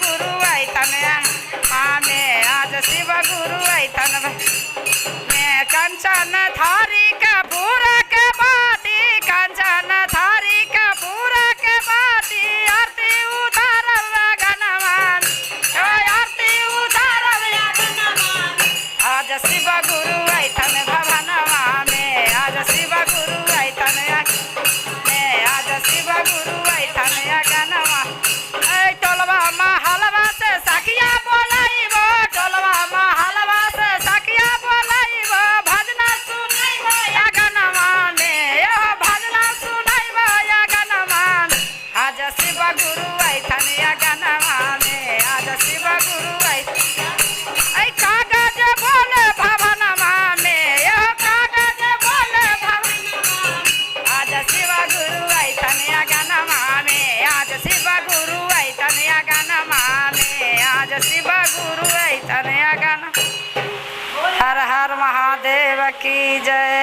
गुरु ऐतन में आज शिव गुरु ऐतन में कंचन थारी कपूर के बाती कंचन थारी कपूर के बाती आरती उतारल गनमान आरती उतारल गनमान आज शिव गुरु ऐतन भवनवा में आज शिव गुरु ऐतन में आज शिव गुरु ऐतन गनवा टोलवा महलवा से सखिया बोलाइबो टोलवा महलवा से सखिया बोलाइबो भजना सुनाइबो या गनवा में भजना सुनाइबो या गनवा आज शिव गुरु ऐतन या गनवा में आज शिव गुरु ऐ कागज बोले भवनमा में कागज बोले भवनमा आज शिव गुरु ऐतन या गनवा में आज शिव गुरु ऐतन या गनमा में आज शिव गुरु ऐतन या गन हर हर महादेव की जय।